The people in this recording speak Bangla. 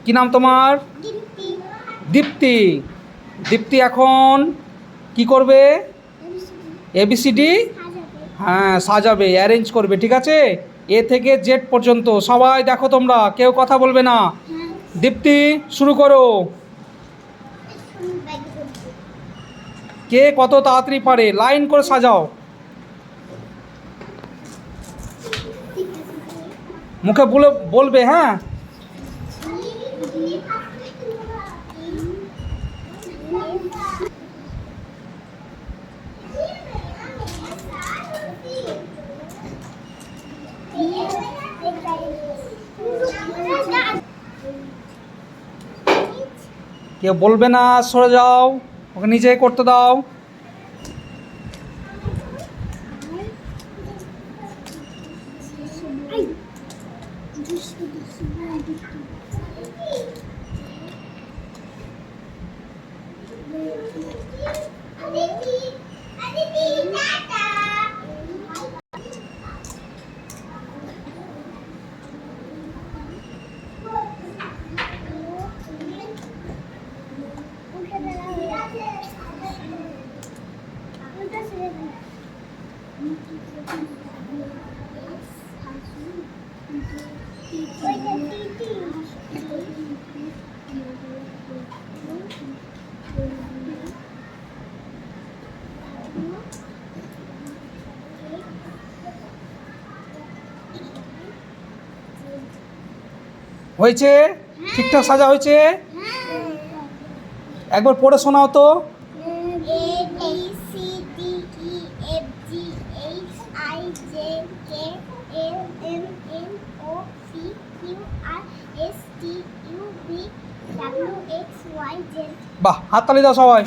কি নাম তোমার? দীপ্তি। দীপ্তি এখন কি করবে? এবিসিডি হ্যাঁ সাজাবে, অ্যারেঞ্জ করবে, ঠিক আছে? এ থেকে জেড পর্যন্ত সবাই দেখো, তোমরা কেউ কথা বলবে না। দীপ্তি শুরু করো। কে কত তাড়াতাড়ি পারে, লাইন করে সাজাও। মুখে বলবে, হ্যাঁ। কেউ বলবে না, সরে যাও, ওকে নিজেই করতে দাও। হয়েছে? ঠিকঠাক সাজা হয়েছে? একবার পড়ে শোনাও তো। বাহ, হাততালি দাও সবাই।